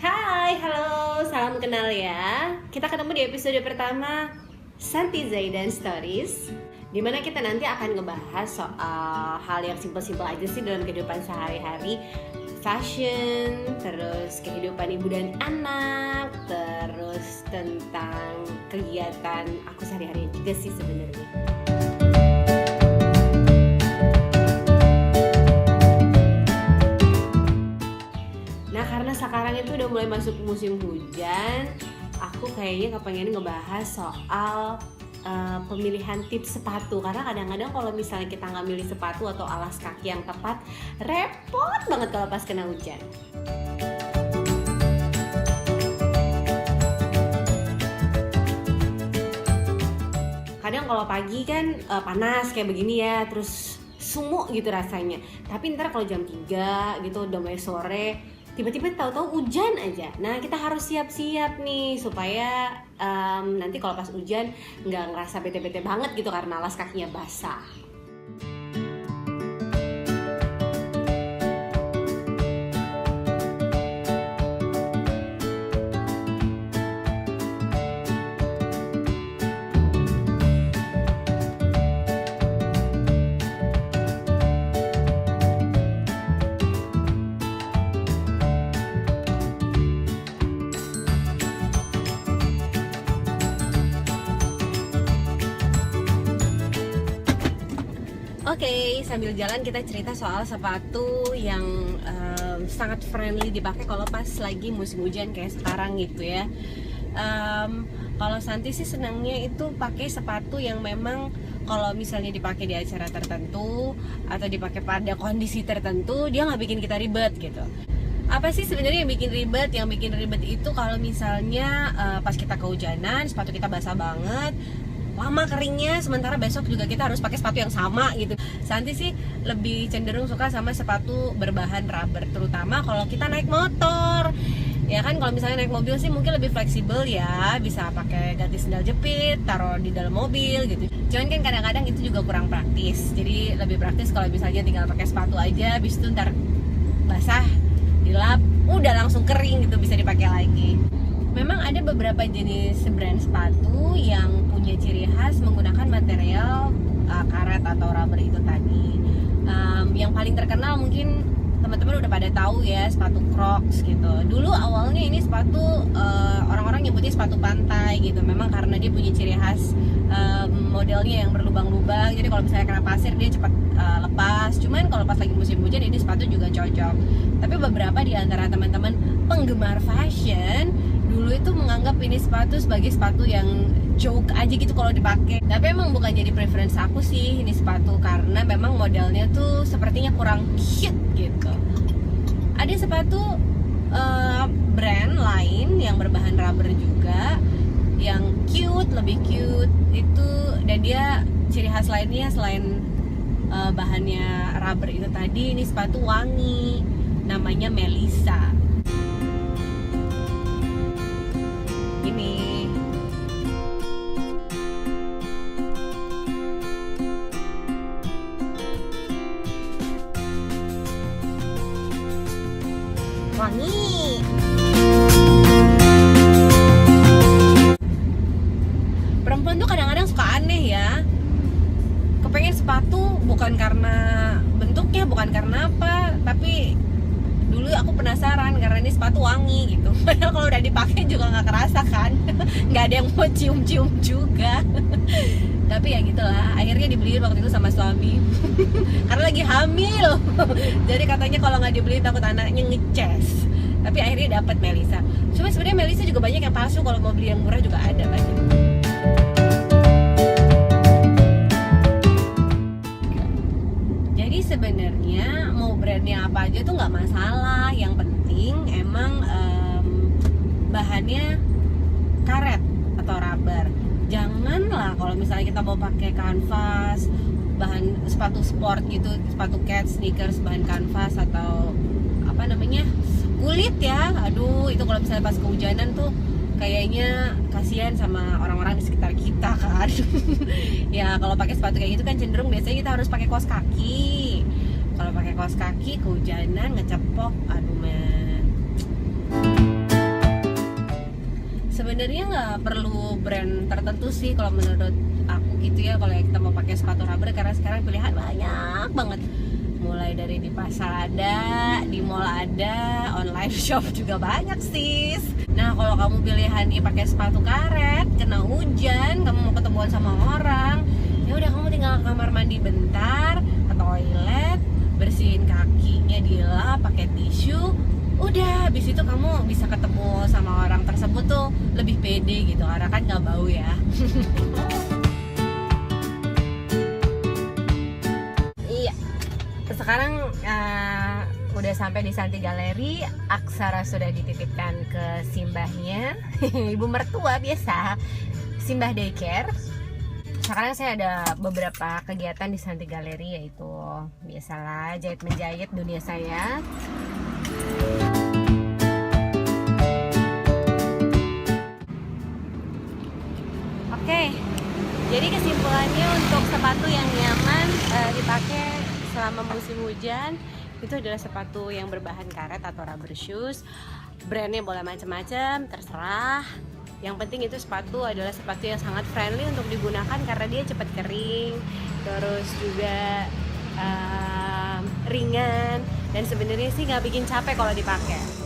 Hai, halo, salam kenal ya. Kita ketemu di episode pertama Santi Zaidan Stories, dimana kita nanti akan ngebahas soal hal yang simpel-simpel aja sih dalam kehidupan sehari-hari. Fashion, terus kehidupan ibu dan anak, terus tentang kegiatan aku sehari-hari juga sih sebenarnya. Nah, karena sekarang itu udah mulai masuk musim hujan, aku kayaknya kepengen ngebahas soal pemilihan tips sepatu. Karena kadang-kadang kalau misalnya kita nggak milih sepatu atau alas kaki yang tepat, repot banget kalau pas kena hujan. Kadang kalau pagi kan panas kayak begini ya, terus sumuk gitu rasanya. Tapi ntar kalau jam 3 gitu udah mulai sore, tiba-tiba tahu-tahu hujan aja. Nah, kita harus siap-siap nih supaya nanti kalau pas hujan nggak ngerasa bete-bete banget gitu karena alas kakinya basah. Oke, sambil jalan kita cerita soal sepatu yang sangat friendly dipakai kalau pas lagi musim hujan kayak sekarang gitu ya. Kalau Santi sih senangnya itu pakai sepatu yang memang kalau misalnya dipakai di acara tertentu atau dipakai pada kondisi tertentu, dia nggak bikin kita ribet gitu. Apa sih sebenarnya yang bikin ribet? Yang bikin ribet itu kalau misalnya pas kita kehujanan, sepatu kita basah banget, lama keringnya, sementara besok juga kita harus pakai sepatu yang sama gitu. Santi sih lebih cenderung suka sama sepatu berbahan rubber, terutama kalau kita naik motor. Ya kan, kalau misalnya naik mobil sih mungkin lebih fleksibel ya, bisa pakai ganti sendal jepit, taruh di dalam mobil gitu. Cuman kan kadang-kadang itu juga kurang praktis. Jadi lebih praktis kalau misalnya tinggal pakai sepatu aja, habis itu ntar basah, dilap, udah langsung kering gitu, bisa dipakai lagi. Memang ada beberapa jenis brand sepatu yang punya ciri khas menggunakan material karet atau rubber itu tadi. Yang paling terkenal mungkin teman-teman udah pada tahu ya, sepatu Crocs gitu. Dulu awalnya ini sepatu orang-orang nyebutnya sepatu pantai gitu. Memang karena dia punya ciri khas modelnya yang berlubang-lubang. Jadi kalau misalnya kena pasir dia cepat lepas. Cuman kalau pas lagi musim hujan ini sepatu juga cocok. Tapi beberapa di antara teman-teman penggemar fashion dulu itu menganggap ini sepatu sebagai sepatu yang joke aja gitu kalau dipakai. Tapi emang bukan jadi preference aku sih ini sepatu, karena memang modelnya tuh sepertinya kurang cute gitu. Ada sepatu brand lain yang berbahan rubber juga yang cute, lebih cute itu, dan dia ciri khas lainnya selain bahannya rubber itu tadi, ini sepatu wangi, namanya Melissa. Ini wangi. Perempuan tuh kadang-kadang suka aneh ya, kepengen sepatu bukan karena bentuknya, bukan karena apa, tapi dulu aku penasaran karena ini sepatu wangi gitu. Padahal kalau udah dipakai juga nggak kerasa kan, nggak ada yang mau cium-cium juga. Tapi ya gitulah, akhirnya dibeliin waktu itu sama suami karena lagi hamil. Jadi katanya kalau nggak dibeliin takut anaknya ngeces. Tapi akhirnya dapat Melissa. Cuma sebenarnya Melissa juga banyak yang palsu, kalau mau beli yang murah juga ada banyak. Jadi sebenarnya mau brandnya apa aja tuh nggak masalah. Yang penting emang bahannya karet atau rubber. Janganlah kalau misalnya kita mau pakai kanvas, bahan sepatu sport gitu, sepatu kets, sneakers bahan kanvas atau apa namanya, kulit ya. Aduh, itu kalau misalnya pas kehujanan tuh kayaknya kasihan sama orang-orang di sekitar kita kan. Ya kalau pakai sepatu kayak gitu kan cenderung biasanya kita harus pakai kaos kaki. Kalau pakai kaos kaki kehujanan ngecepok, aduh men. Sebenarnya nggak perlu brand tertentu sih kalau menurut aku gitu ya, kalau kita mau pakai sepatu rubber, karena sekarang pilihan banyak banget. Mulai dari di pasar ada, di mall ada, online shop juga banyak sis. Nah kalau kamu pilihannya pakai sepatu karet, kena hujan, kamu mau ketemuan sama orang, ya udah kamu tinggal ke kamar mandi bentar, ke toilet, bersihin kakinya dilap pakai tisu, udah habis itu kamu bisa ketemu sama orang tersebut tuh lebih pede gitu, karena kan nggak bau ya. Iya, sekarang udah sampai di Santi Galeri. Aksara sudah dititipkan ke simbahnya. Ibu mertua biasa, simbah daycare. Sekarang saya ada beberapa kegiatan di Santi Galeri, yaitu biasalah jahit menjahit dunia saya. Oke, jadi kesimpulannya untuk sepatu yang nyaman dipakai selama musim hujan itu adalah sepatu yang berbahan karet atau rubber shoes. Brandnya boleh macam-macam, terserah. Yang penting itu sepatu adalah sepatu yang sangat friendly untuk digunakan karena dia cepat kering, terus juga ringan, dan sebenarnya sih nggak bikin capek kalau dipakai.